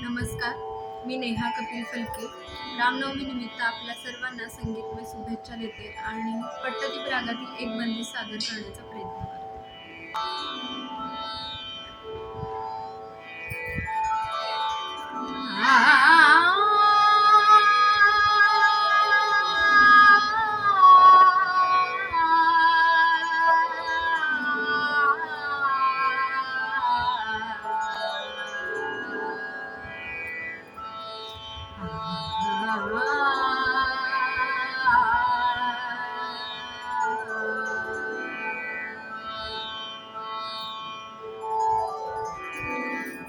नमस्कार, मी नेहा कपिल फलके. रामनवमी निमित्त आपल्या सर्वांना संगीतमय शुभेच्छा देते आणि पट्टदीप रागातील एक बंदी सादर करण्याचा प्रयत्न करते.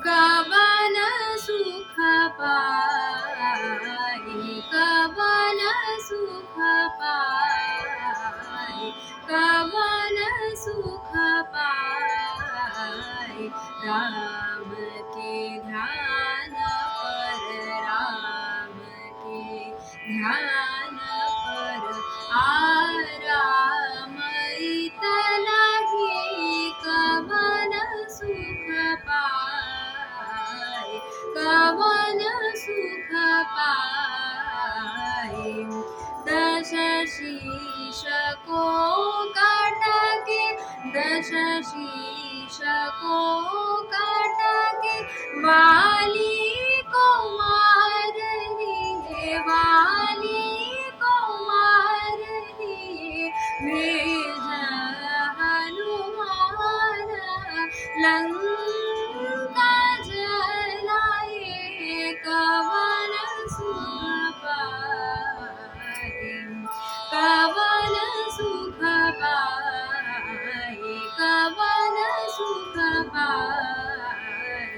कवन सुख पाई, कवन सुख पाई, कवन सुख पाई, राम के ध्यान पर, राम के ध्यान पर आराम इतना ही कवन सुख पाए, कवन सुख पाए। दश शीश को काट के, दश शीश को काट के वाली को मार दिए, वाली को मार दिए। भेज हनुमान लंका जलाए, कवन सुख पाए, कवन सुख पाए, कवन सुख पाए।